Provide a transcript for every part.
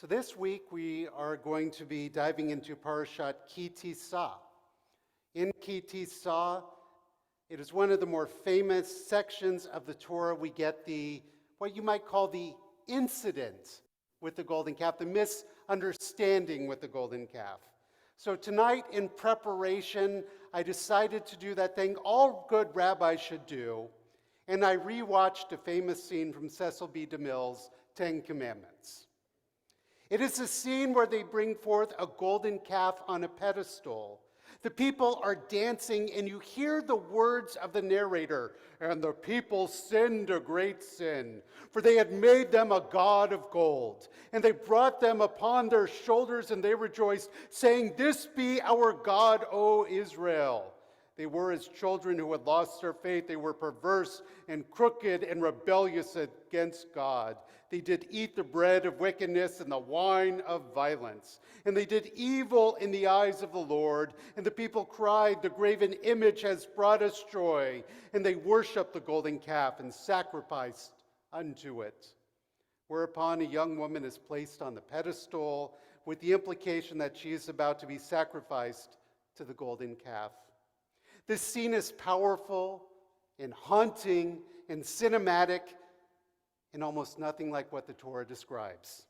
So this week we are going to be diving into Parashat Ki Tisa. In Ki Tisa, it is one of the more famous sections of the Torah. We get what you might call the incident with the golden calf, the misunderstanding with the golden calf. So tonight, in preparation, I decided to do that thing all good rabbis should do, and I rewatched a famous scene from Cecil B. DeMille's Ten Commandments. It is a scene where they bring forth a golden calf on a pedestal. The people are dancing, and you hear the words of the narrator, "And the people sinned a great sin, for they had made them a god of gold. And they brought them upon their shoulders, and they rejoiced, saying, 'This be our God, O Israel.' They were as children who had lost their faith. They were perverse and crooked and rebellious against God. They did eat the bread of wickedness and the wine of violence. And they did evil in the eyes of the Lord. And the people cried, 'The graven image has brought us joy.' And they worshiped the golden calf and sacrificed unto it. Whereupon a young woman is placed on the pedestal with the implication that she is about to be sacrificed to the golden calf. This scene is powerful and haunting and cinematic and almost nothing like what the Torah describes.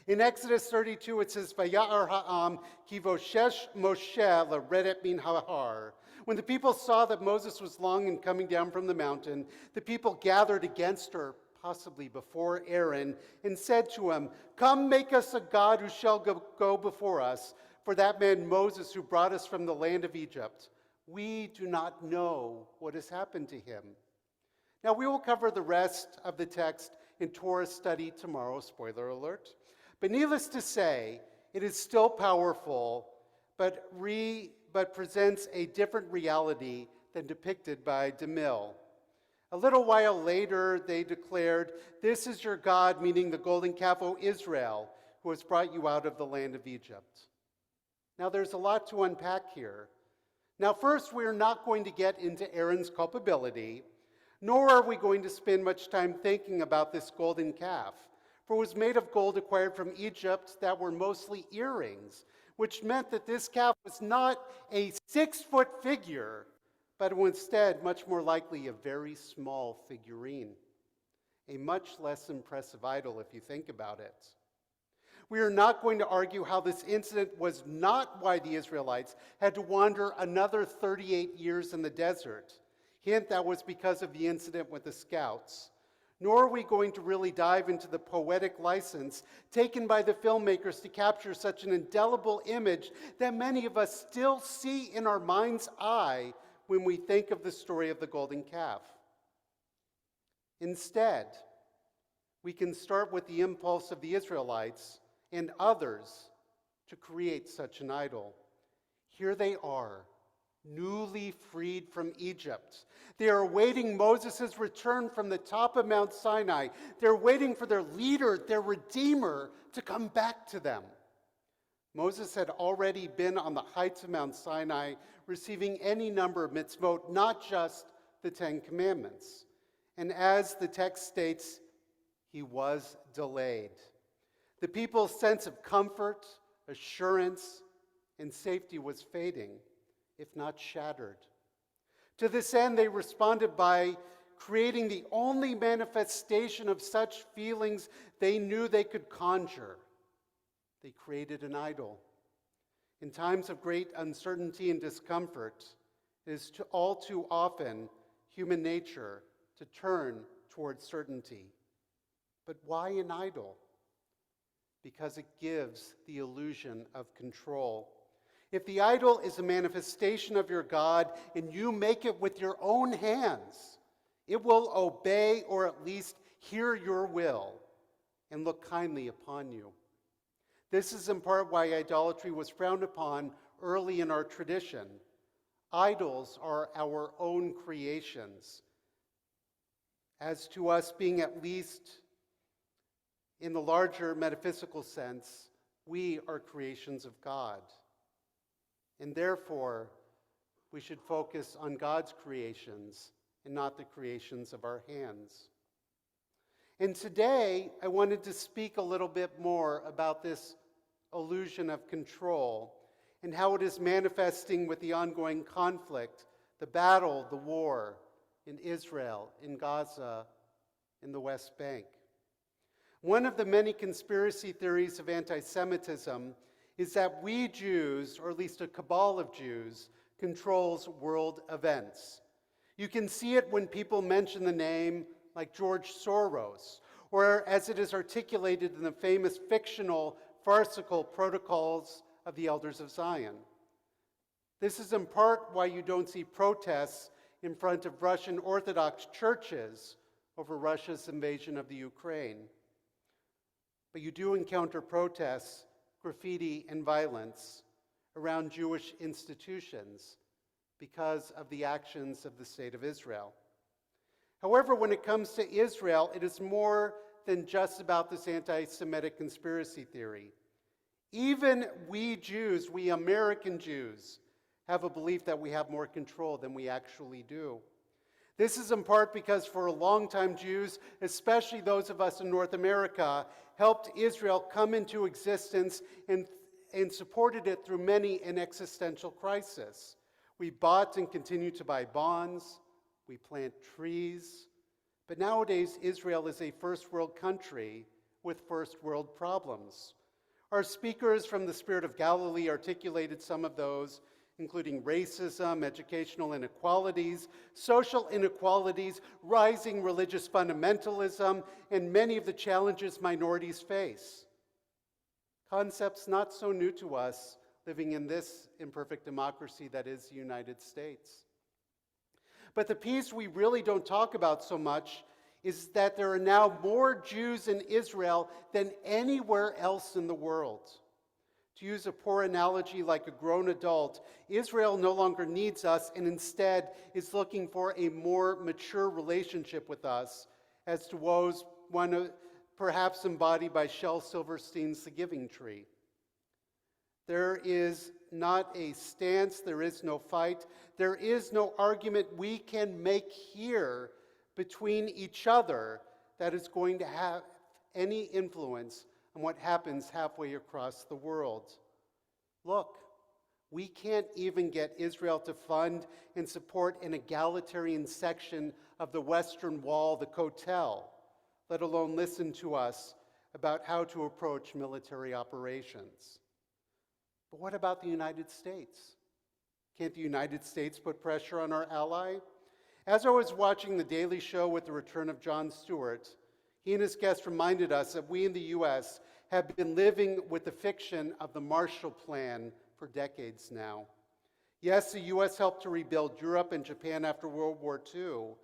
In Exodus 32, it says, "Vaya'ar ha'am ki voshesh Moshe laredet min ha'har." When the people saw that Moses was long in coming down from the mountain, the people gathered against her, possibly before Aaron, and said to him, "Come, make us a god who shall go before us. For that man Moses who brought us from the land of Egypt, we do not know what has happened to him." Now, we will cover the rest of the text in Torah study tomorrow, spoiler alert. But needless to say, it is still powerful, but presents a different reality than depicted by DeMille. A little while later, they declared, "This is your God," meaning the golden calf, "O Israel, who has brought you out of the land of Egypt." Now, there's a lot to unpack here. Now, first, we're not going to get into Aaron's culpability, nor are we going to spend much time thinking about this golden calf, for it was made of gold acquired from Egypt that were mostly earrings, which meant that this calf was not a 6-foot figure, but was instead much more likely a very small figurine, a much less impressive idol if you think about it. We are not going to argue how this incident was not why the Israelites had to wander another 38 years in the desert. Hint, that was because of the incident with the scouts. Nor are we going to really dive into the poetic license taken by the filmmakers to capture such an indelible image that many of us still see in our mind's eye when we think of the story of the golden calf. Instead, we can start with the impulse of the Israelites and others to create such an idol. Here they are, newly freed from Egypt. They are awaiting Moses' return from the top of Mount Sinai. They're waiting for their leader, their redeemer, to come back to them. Moses had already been on the heights of Mount Sinai, receiving any number of mitzvot, not just the Ten Commandments. And as the text states, he was delayed. The people's sense of comfort, assurance, and safety was fading, if not shattered. To this end, they responded by creating the only manifestation of such feelings they knew they could conjure. They created an idol. In times of great uncertainty and discomfort, it is all too often human nature to turn towards certainty. But why an idol? Because it gives the illusion of control. If the idol is a manifestation of your God and you make it with your own hands, it will obey or at least hear your will and look kindly upon you. This is in part why idolatry was frowned upon early in our tradition. Idols are our own creations. As to us being at least in the larger metaphysical sense, we are creations of God. And therefore, we should focus on God's creations and not the creations of our hands. And today, I wanted to speak a little bit more about this illusion of control and how it is manifesting with the ongoing conflict, the battle, the war in Israel, in Gaza, in the West Bank. One of the many conspiracy theories of anti-Semitism is that we Jews, or at least a cabal of Jews, controls world events. You can see it when people mention the name like George Soros, or as it is articulated in the famous fictional, farcical Protocols of the Elders of Zion. This is in part why you don't see protests in front of Russian Orthodox churches over Russia's invasion of the Ukraine. But you do encounter protests, graffiti, and violence around Jewish institutions because of the actions of the State of Israel. However, when it comes to Israel, it is more than just about this anti-Semitic conspiracy theory. Even we Jews, we American Jews, have a belief that we have more control than we actually do. This is in part because for a long time, Jews, especially those of us in North America, helped Israel come into existence and supported it through many an existential crisis. We bought and continue to buy bonds. We plant trees. But nowadays, Israel is a first world country with first world problems. Our speakers from the Spirit of Galilee articulated some of those, including racism, educational inequalities, social inequalities, rising religious fundamentalism, and many of the challenges minorities face. Concepts not so new to us living in this imperfect democracy that is the United States. But the piece we really don't talk about so much is that there are now more Jews in Israel than anywhere else in the world. To use a poor analogy, like a grown adult, Israel no longer needs us and instead is looking for a more mature relationship with us, as to woes one perhaps embodied by Shel Silverstein's The Giving Tree. There is not a stance, there is no fight, there is no argument we can make here between each other that is going to have any influence on what happens halfway across the world. Look, we can't even get Israel to fund and support an egalitarian section of the Western Wall, the Kotel, let alone listen to us about how to approach military operations. But what about the United States? Can't the United States put pressure on our ally? As I was watching The Daily Show with the return of Jon Stewart, he and his guests reminded us that we in the U.S. have been living with the fiction of the Marshall Plan for decades now. Yes, the U.S. helped to rebuild Europe and Japan after World War II,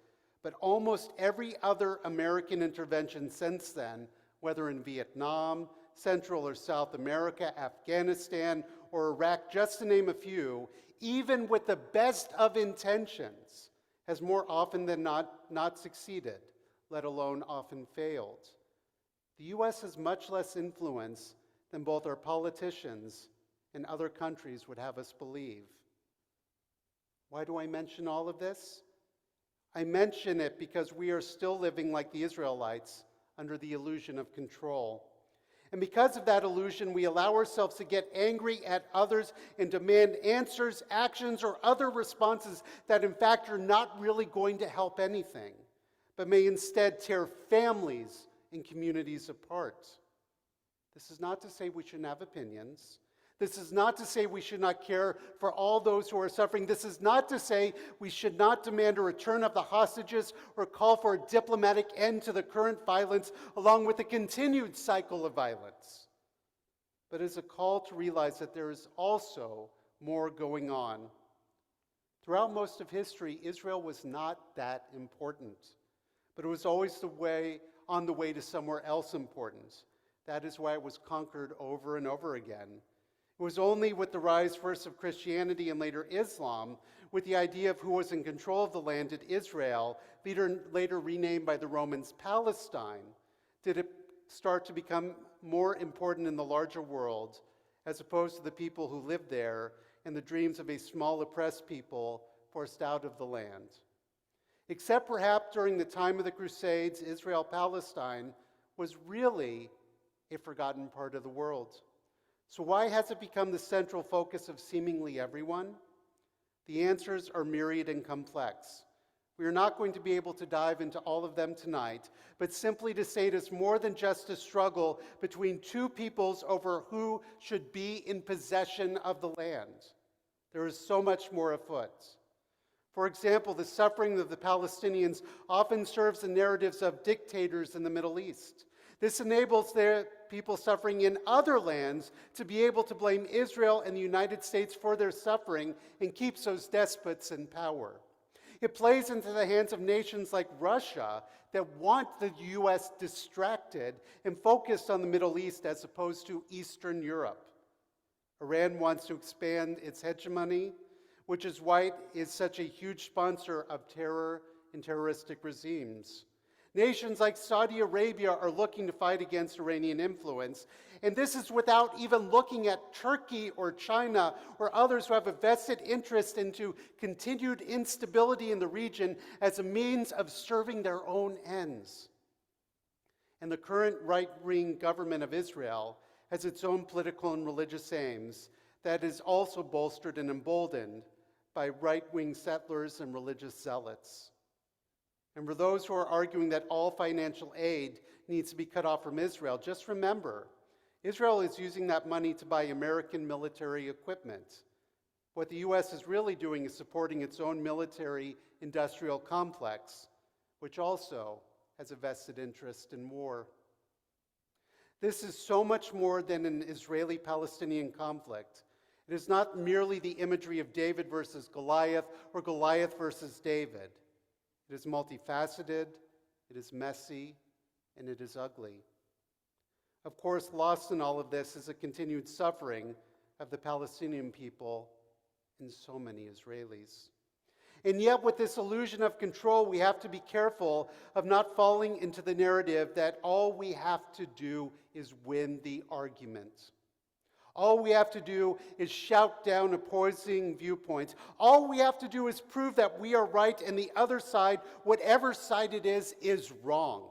but almost every other American intervention since then, whether in Vietnam, Central or South America, Afghanistan, or Iraq, just to name a few, even with the best of intentions, has more often than not succeeded, let alone often failed. The U.S. has much less influence than both our politicians and other countries would have us believe. Why do I mention all of this? I mention it because we are still living like the Israelites under the illusion of control. And because of that illusion, we allow ourselves to get angry at others and demand answers, actions, or other responses that in fact are not really going to help anything, but may instead tear families and communities apart. This is not to say we shouldn't have opinions. This is not to say we should not care for all those who are suffering. This is not to say we should not demand a return of the hostages or call for a diplomatic end to the current violence along with the continued cycle of violence. But it's a call to realize that there is also more going on. Throughout most of history, Israel was not that important, but it was always on the way to somewhere else important. That is why it was conquered over and over again. It was only with the rise first of Christianity and later Islam, with the idea of who was in control of the land, did Israel, later renamed by the Romans Palestine, did it start to become more important in the larger world, as opposed to the people who lived there and the dreams of a small oppressed people forced out of the land. Except perhaps during the time of the Crusades, Israel-Palestine was really a forgotten part of the world. So why has it become the central focus of seemingly everyone? The answers are myriad and complex. We are not going to be able to dive into all of them tonight, but simply to say it is more than just a struggle between two peoples over who should be in possession of the land. There is so much more afoot. For example, the suffering of the Palestinians often serves the narratives of dictators in the Middle East. This enables their people suffering in other lands to be able to blame Israel and the United States for their suffering and keeps those despots in power. It plays into the hands of nations like Russia that want the U.S. distracted and focused on the Middle East as opposed to Eastern Europe. Iran wants to expand its hegemony, which is why it is such a huge sponsor of terror and terroristic regimes. Nations like Saudi Arabia are looking to fight against Iranian influence, and this is without even looking at Turkey or China or others who have a vested interest into continued instability in the region as a means of serving their own ends. And the current right-wing government of Israel has its own political and religious aims that is also bolstered and emboldened by right-wing settlers and religious zealots. And for those who are arguing that all financial aid needs to be cut off from Israel, just remember, Israel is using that money to buy American military equipment. What the U.S. is really doing is supporting its own military-industrial complex, which also has a vested interest in war. This is so much more than an Israeli-Palestinian conflict. It is not merely the imagery of David versus Goliath or Goliath versus David. It is multifaceted, it is messy, and it is ugly. Of course, lost in all of this is the continued suffering of the Palestinian people and so many Israelis. And yet, with this illusion of control, we have to be careful of not falling into the narrative that all we have to do is win the argument. All we have to do is shout down opposing viewpoints. All we have to do is prove that we are right and the other side, whatever side it is wrong.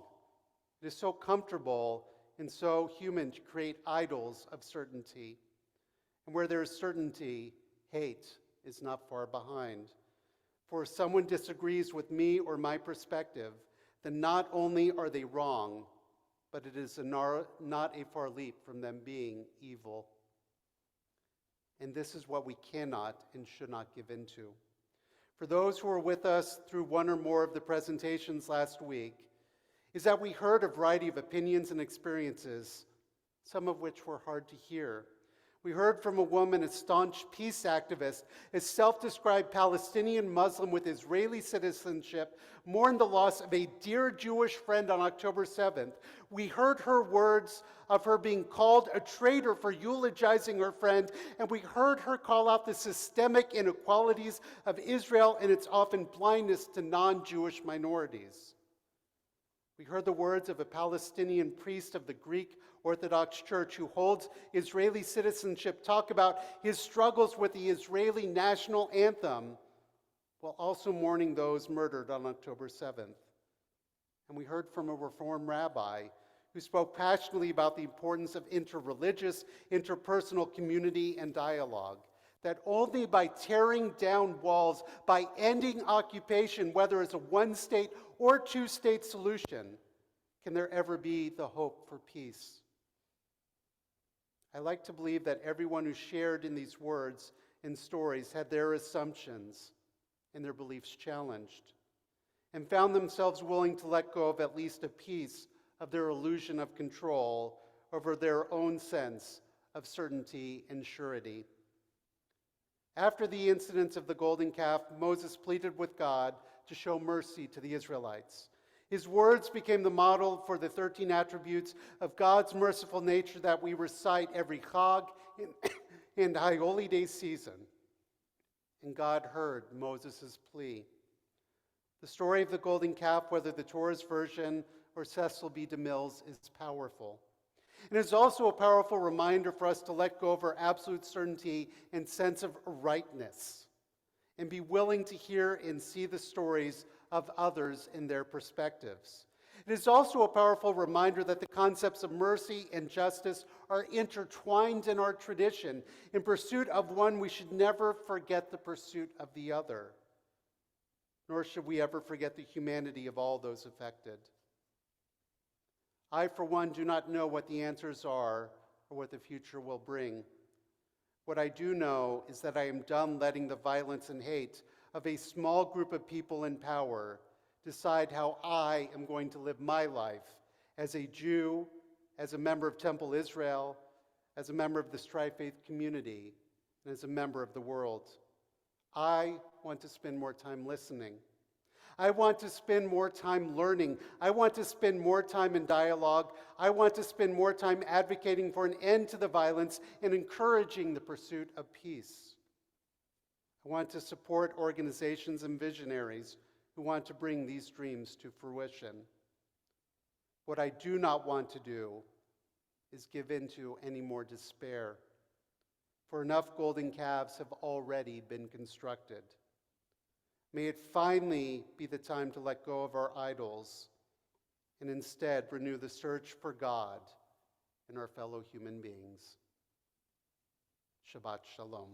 It is so comfortable and so human to create idols of certainty. And where there is certainty, hate is not far behind. For if someone disagrees with me or my perspective, then not only are they wrong, but it is not a far leap from them being evil. And this is what we cannot and should not give into. For those who were with us through one or more of the presentations last week, is that we heard a variety of opinions and experiences, some of which were hard to hear. We heard from a woman, a staunch peace activist, a self-described Palestinian Muslim with Israeli citizenship, mourned the loss of a dear Jewish friend on October 7th. We heard her words of her being called a traitor for eulogizing her friend, and we heard her call out the systemic inequalities of Israel and its often blindness to non-Jewish minorities. We heard the words of a Palestinian priest of the Greek Orthodox Church who holds Israeli citizenship talk about his struggles with the Israeli national anthem while also mourning those murdered on October 7th. And we heard from a Reform rabbi who spoke passionately about the importance of interreligious, interpersonal community and dialogue, that only by tearing down walls, by ending occupation, whether it's a one-state or two-state solution, can there ever be the hope for peace. I like to believe that everyone who shared in these words and stories had their assumptions and their beliefs challenged and found themselves willing to let go of at least a piece of their illusion of control over their own sense of certainty and surety. After the incidents of the golden calf, Moses pleaded with God to show mercy to the Israelites. His words became the model for the 13 attributes of God's merciful nature that we recite every Chag and High Holy Day season. And God heard Moses' plea. The story of the golden calf, whether the Torah's version or Cecil B. DeMille's, is powerful. And it's also a powerful reminder for us to let go of our absolute certainty and sense of rightness and be willing to hear and see the stories of others and their perspectives. It is also a powerful reminder that the concepts of mercy and justice are intertwined in our tradition. In pursuit of one, we should never forget the pursuit of the other, nor should we ever forget the humanity of all those affected. I, for one, do not know what the answers are or what the future will bring. What I do know is that I am done letting the violence and hate of a small group of people in power decide how I am going to live my life as a Jew, as a member of Temple Israel, as a member of the Tri-Faith community, and as a member of the world. I want to spend more time listening. I want to spend more time learning. I want to spend more time in dialogue. I want to spend more time advocating for an end to the violence and encouraging the pursuit of peace. I want to support organizations and visionaries who want to bring these dreams to fruition. What I do not want to do is give in to any more despair, for enough golden calves have already been constructed. May it finally be the time to let go of our idols and instead renew the search for God and our fellow human beings. Shabbat Shalom.